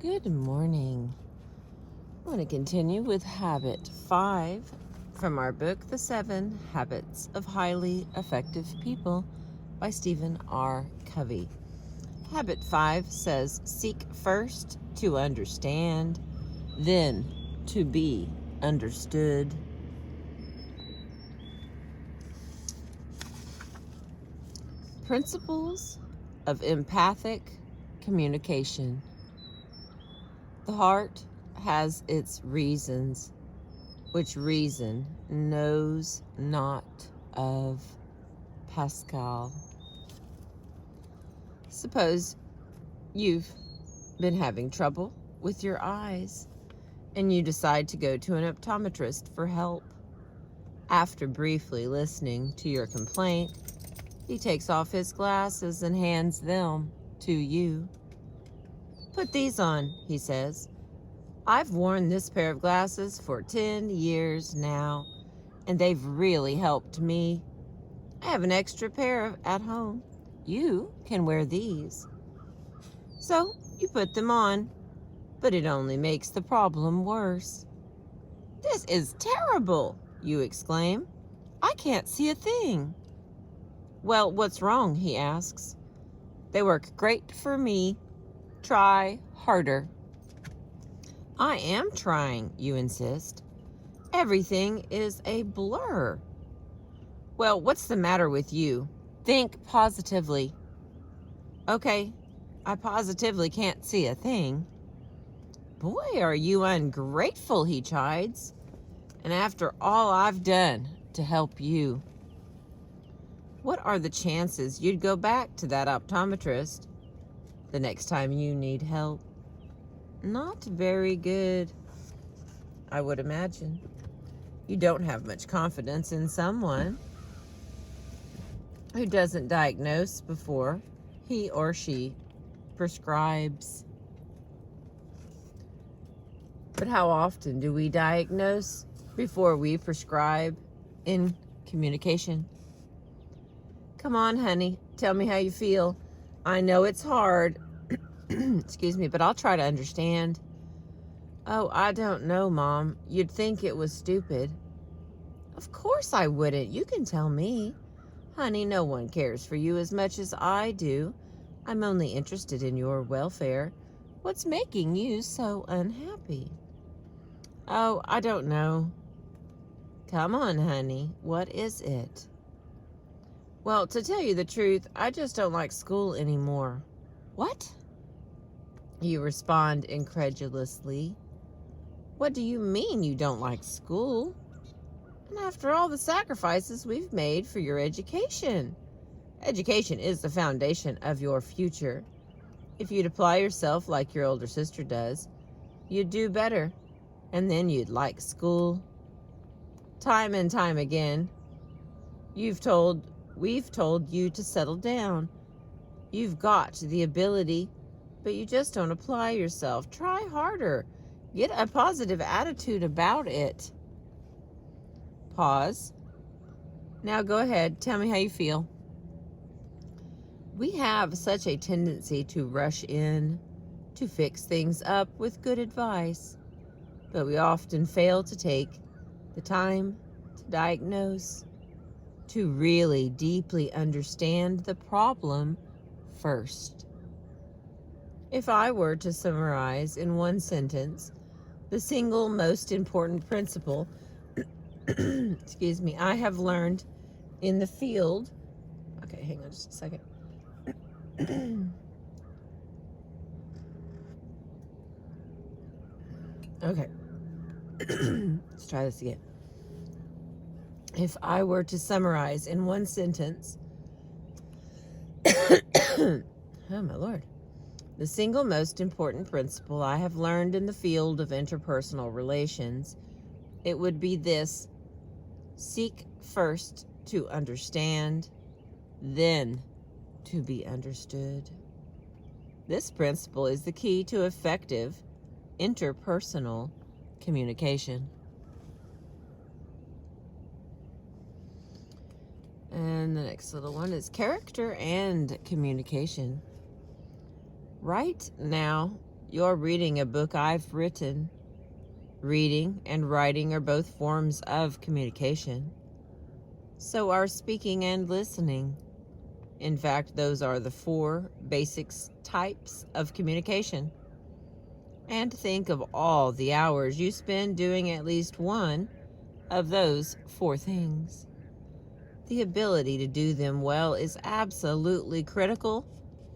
Good morning. I want to continue with Habit 5 from our book, The 7 Habits of Highly Effective People by Stephen R. Covey. Habit 5 says, seek first to understand, then to be understood. Principles of empathic communication. The heart has its reasons, which reason knows not of. Pascal. Suppose you've been having trouble with your eyes and you decide to go to an optometrist for help. After briefly listening to your complaint, he takes off his glasses and hands them to you. Put these on, he says. I've worn this pair of glasses for 10 years now, and they've really helped me. I have an extra pair at home. You can wear these. So you put them on, but it only makes the problem worse. This is terrible, you exclaim. I can't see a thing. Well, what's wrong, he asks. They work great for me. Try harder. I am trying, you insist. Everything is a blur. Well, what's the matter with you? Think positively. Okay, I positively can't see a thing. Boy, are you ungrateful, he chides. And after all I've done to help you. What are the chances you'd go back to that optometrist the next time you need help? Not very good, I would imagine. You don't have much confidence in someone who doesn't diagnose before he or she prescribes. But how often do we diagnose before we prescribe in communication? Come on, honey, tell me how you feel. I know it's hard, excuse me, but I'll try to understand. Oh, I don't know, Mom. You'd think it was stupid. Of course I wouldn't. You can tell me. Honey, no one cares for you as much as I do. I'm only interested in your welfare. What's making you so unhappy? Oh, I don't know. Come on, honey. What is it? Well, to tell you the truth, I just don't like school anymore. What? You respond incredulously. What do you mean you don't like school? And after all the sacrifices we've made for your education. Education is the foundation of your future. If you'd apply yourself like your older sister does, you'd do better, and then you'd like school. Time and time again, we've told you to settle down. You've got the ability, but you just don't apply yourself. Try harder. Get a positive attitude about it. Pause. Now go ahead. Tell me how you feel. We have such a tendency to rush in, to fix things up with good advice, but we often fail to take the time to diagnose, to really deeply understand the problem first. If I were to summarize in one sentence the single most important principle excuse me, I have learned in the field. Okay, hang on just a second. Okay. Let's try this again. If I were to summarize in one sentence, oh my Lord, the single most important principle I have learned in the field of interpersonal relations, it would be this: seek first to understand, then to be understood. This principle is the key to effective interpersonal communication. And the next little one is character and communication. Right now, you're reading a book I've written. Reading and writing are both forms of communication. So are speaking and listening. In fact, those are the 4 basic types of communication. And think of all the hours you spend doing at least one of those 4 things. The ability to do them well is absolutely critical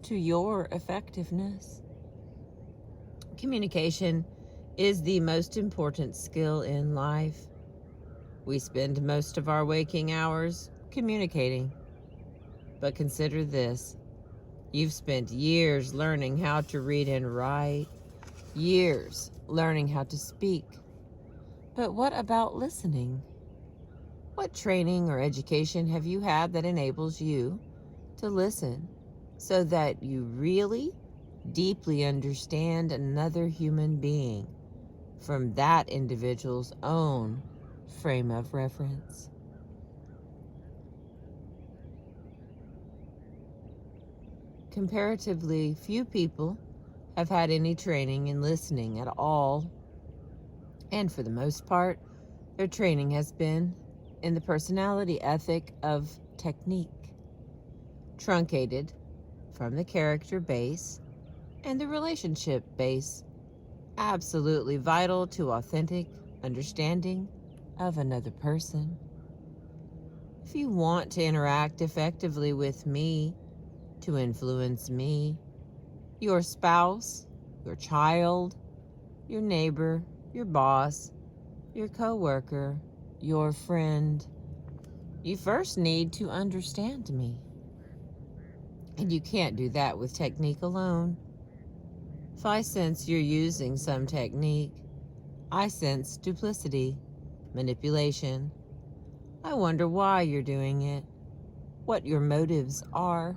to your effectiveness. Communication is the most important skill in life. We spend most of our waking hours communicating. But consider this. You've spent years learning how to read and write, years learning how to speak. But what about listening? What training or education have you had that enables you to listen so that you really deeply understand another human being from that individual's own frame of reference? Comparatively few people have had any training in listening at all, and for the most part, their training has been in the personality ethic of technique, truncated from the character base and the relationship base, absolutely vital to authentic understanding of another person. If you want to interact effectively with me, to influence me, your spouse, your child, your neighbor, your boss, your coworker, your friend, you first need to understand me. And you can't do that with technique alone. If I sense you're using some technique, I sense duplicity, manipulation. I wonder why you're doing it, what your motives are,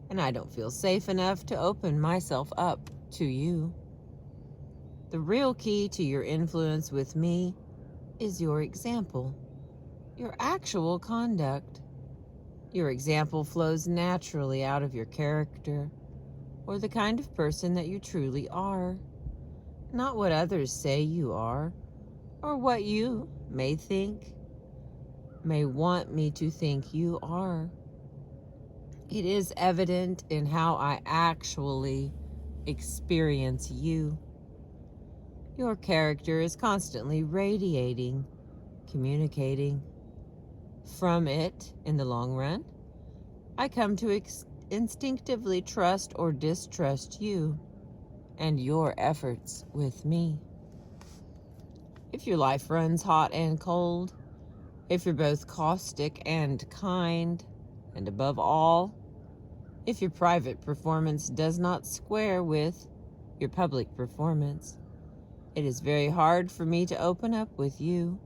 and I don't feel safe enough to open myself up to you. The real key to your influence with me is your example, your actual conduct. Your example flows naturally out of your character or the kind of person that you truly are, not what others say you are or what you may want me to think you are. It is evident in how I actually experience you. Your character is constantly radiating, communicating. From it, in the long run, I come to instinctively trust or distrust you and your efforts with me. If your life runs hot and cold, if you're both caustic and kind, and above all, if your private performance does not square with your public performance, it is very hard for me to open up with you.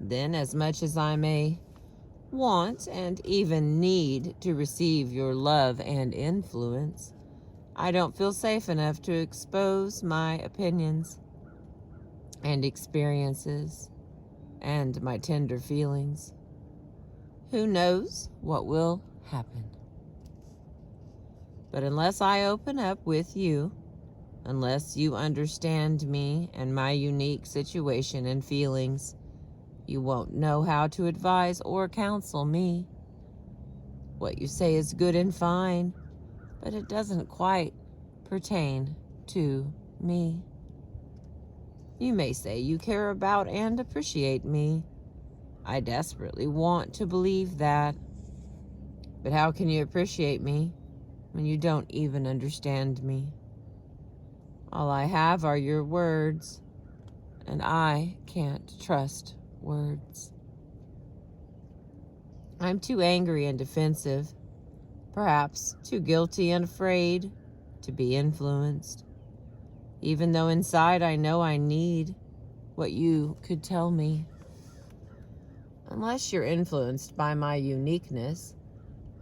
Then, as much as I may want and even need to receive your love and influence, I don't feel safe enough to expose my opinions and experiences and my tender feelings. Who knows what will happen? But unless I open up with you, unless you understand me and my unique situation and feelings, you won't know how to advise or counsel me. What you say is good and fine, but it doesn't quite pertain to me. You may say you care about and appreciate me. I desperately want to believe that. But how can you appreciate me when you don't even understand me? All I have are your words, and I can't trust words. I'm too angry and defensive, perhaps too guilty and afraid to be influenced, even though inside I know I need what you could tell me. Unless you're influenced by my uniqueness,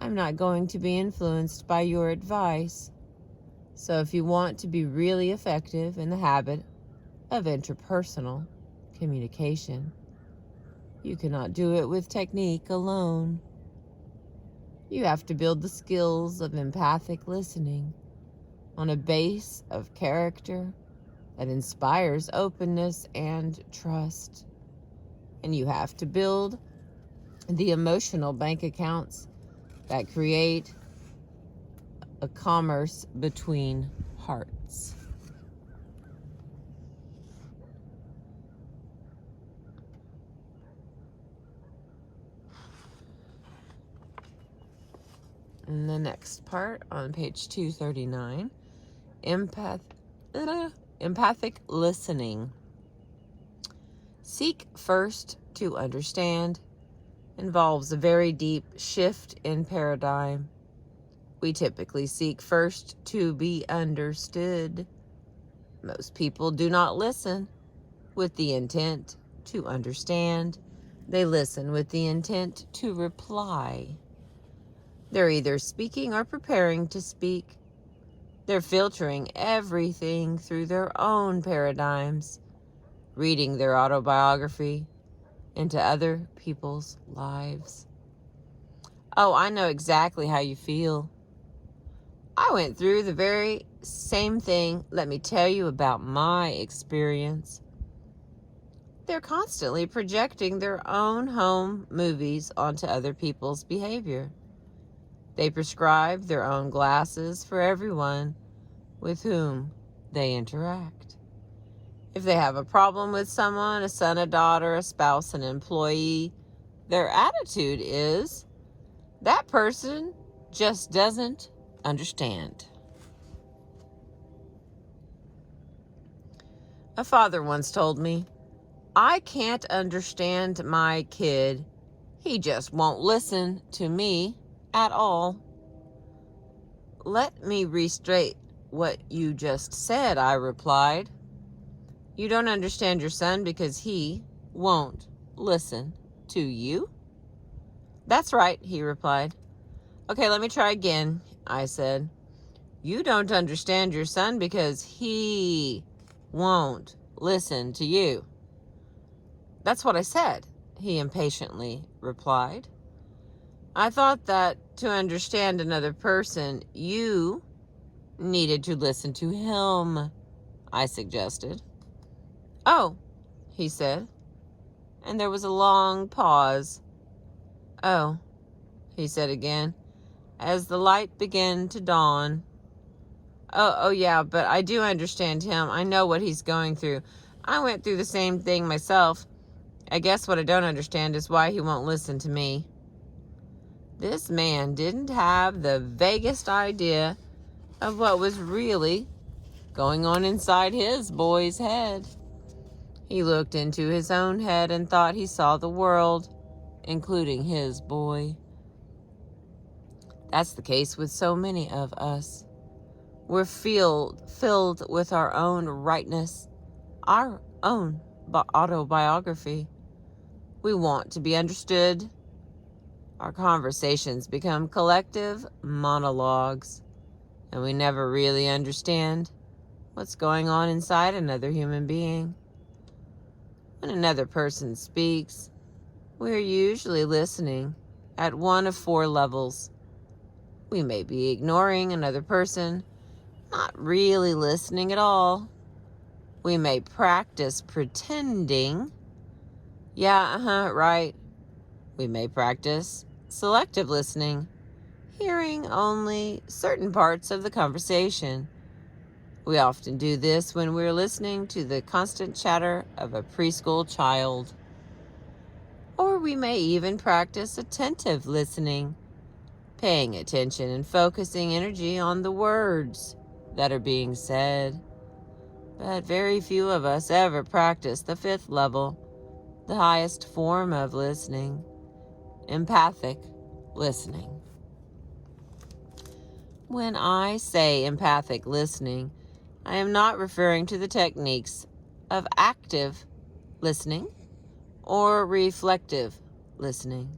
I'm not going to be influenced by your advice. So if you want to be really effective in the habit of interpersonal communication, you cannot do it with technique alone. You have to build the skills of empathic listening on a base of character that inspires openness and trust. And you have to build the emotional bank accounts that create a commerce between hearts. And the next part on page 239, empathic listening. Seek first to understand involves a very deep shift in paradigm. We typically seek first to be understood. Most people do not listen with the intent to understand. They listen with the intent to reply. They're either speaking or preparing to speak. They're filtering everything through their own paradigms, reading their autobiography into other people's lives. Oh, I know exactly how you feel. I went through the very same thing. Let me tell you about my experience. They're constantly projecting their own home movies onto other people's behavior. They prescribe their own glasses for everyone with whom they interact. If they have a problem with someone, a son, a daughter, a spouse, an employee, their attitude is, that person just doesn't understand. A father once told me, I can't understand my kid. He just won't listen to me at all. Let me restate what you just said, I replied. You don't understand your son because he won't listen to you? That's right, he replied. Okay, let me try again, I said. You don't understand your son because he won't listen to you. That's what I said, he impatiently replied. I thought that to understand another person, you needed to listen to him, I suggested. Oh, he said, and there was a long pause. Oh, he said again, as the light began to dawn. Oh yeah, but I do understand him. I know what he's going through. I went through the same thing myself. I guess what I don't understand is why he won't listen to me. This man didn't have the vaguest idea of what was really going on inside his boy's head. He looked into his own head and thought he saw the world, including his boy. That's the case with so many of us. We're filled with our own rightness, our own autobiography. We want to be understood. Our conversations become collective monologues, and we never really understand what's going on inside another human being. When another person speaks, we're usually listening at one of 4 levels. We may be ignoring another person, not really listening at all. We may practice pretending. Yeah, right. We may practice selective listening, hearing only certain parts of the conversation. We often do this when we're listening to the constant chatter of a preschool child. Or we may even practice attentive listening, paying attention and focusing energy on the words that are being said. But very few of us ever practice the 5th level, the highest form of listening, empathic listening. When I say empathic listening, I am not referring to the techniques of active listening or reflective listening,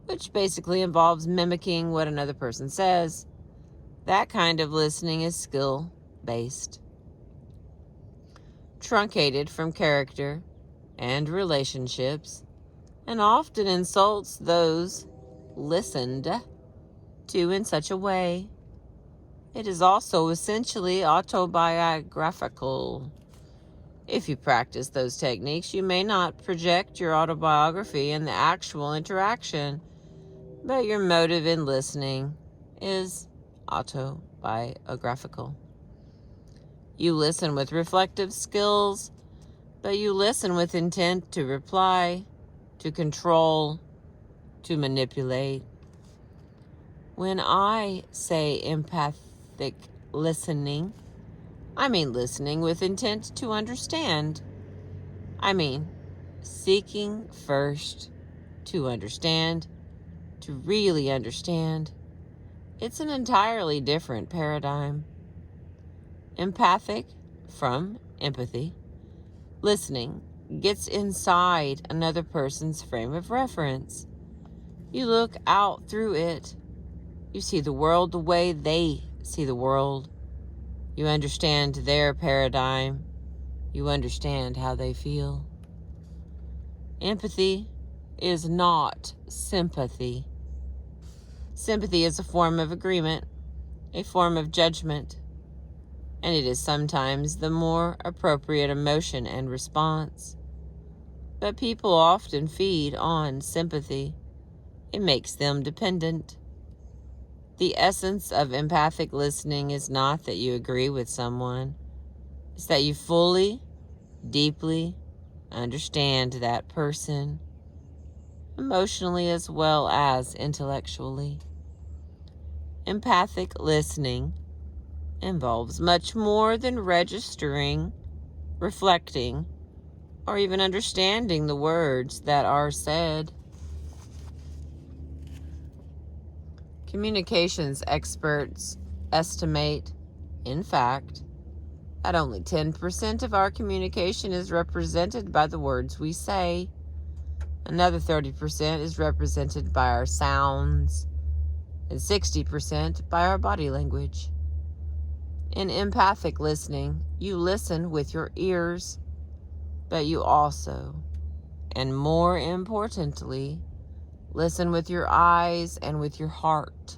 which basically involves mimicking what another person says. That kind of listening is skill-based, truncated from character and relationships, and often insults those listened to in such a way. It is also essentially autobiographical. If you practice those techniques, you may not project your autobiography in the actual interaction, but your motive in listening is autobiographical. You listen with reflective skills, but you listen with intent to reply, to control, to manipulate. When I say empathic listening, I mean listening with intent to understand. I mean seeking first to understand, to really understand. It's an entirely different paradigm. Empathic from empathy. Listening gets inside another person's frame of reference. You look out through it. You see the world the way they see the world. You understand their paradigm. You understand how they feel. Empathy is not sympathy. Sympathy is a form of agreement, a form of judgment, and it is sometimes the more appropriate emotion and response. But people often feed on sympathy. It makes them dependent. The essence of empathic listening is not that you agree with someone. It's that you fully, deeply understand that person, emotionally as well as intellectually. Empathic listening involves much more than registering, reflecting, or even understanding the words that are said. Communications experts estimate, in fact, that only 10% of our communication is represented by the words we say. Another 30% is represented by our sounds, and 60% by our body language. In empathic listening, you listen with your ears, but you also, and more importantly, listen with your eyes and with your heart.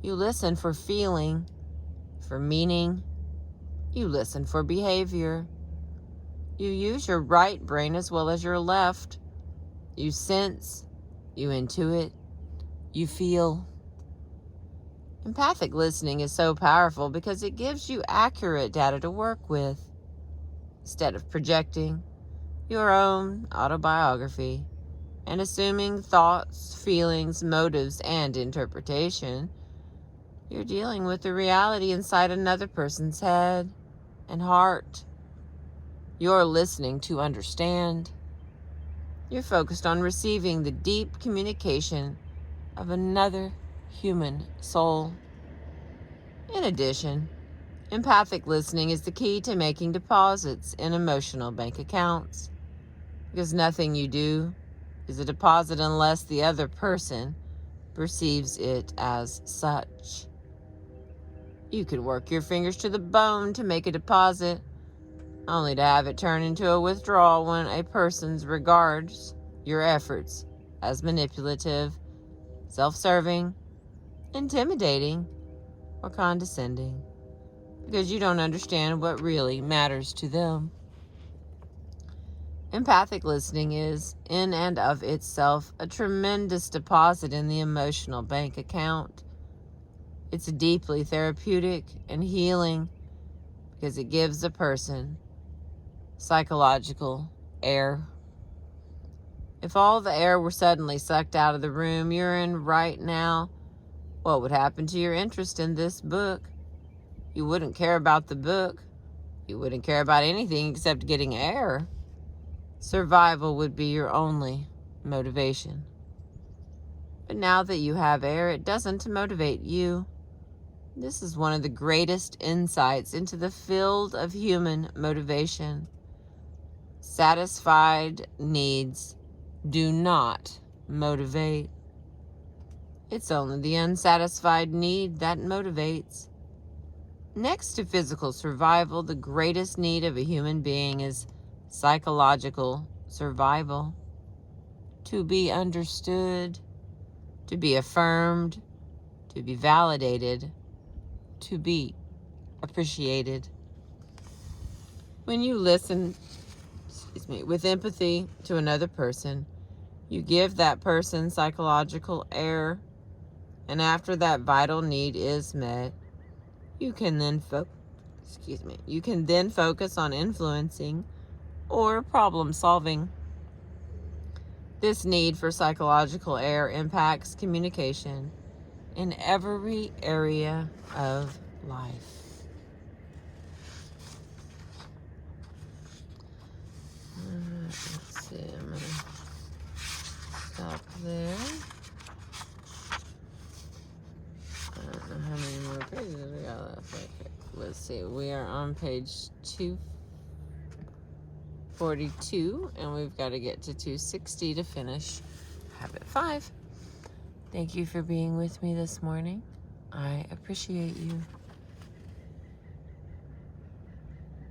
You listen for feeling, for meaning. You listen for behavior. You use your right brain as well as your left. You sense, you intuit, you feel. Empathic listening is so powerful because it gives you accurate data to work with. Instead of projecting your own autobiography and assuming thoughts, feelings, motives, and interpretation, you're dealing with the reality inside another person's head and heart. You're listening to understand. You're focused on receiving the deep communication of another human soul. In addition, empathic listening is the key to making deposits in emotional bank accounts, because nothing you do is a deposit unless the other person perceives it as such. You could work your fingers to the bone to make a deposit, only to have it turn into a withdrawal when a person regards your efforts as manipulative, self-serving, intimidating, or condescending, because you don't understand what really matters to them. Empathic listening is, in and of itself, a tremendous deposit in the emotional bank account. It's deeply therapeutic and healing because it gives a person psychological air. If all the air were suddenly sucked out of the room you're in right now, what would happen to your interest in this book? You wouldn't care about the book. You wouldn't care about anything except getting air. Survival would be your only motivation. But now that you have air, it doesn't motivate you. This is one of the greatest insights into the field of human motivation. Satisfied needs do not motivate. It's only the unsatisfied need that motivates. Next to physical survival, the greatest need of a human being is psychological survival. To be understood, to be affirmed, to be validated, to be appreciated. When you listen, with empathy to another person, you give that person psychological air, and after that vital need is met, you can then focus on influencing or problem solving. This need for psychological air impacts communication in every area of life. Let's see, I'm going to stop there. I don't know how many more pages we got left. Okay, let's see. We are on page 242, and we've got to get to 260 to finish Habit 5. Thank you for being with me this morning. I appreciate you.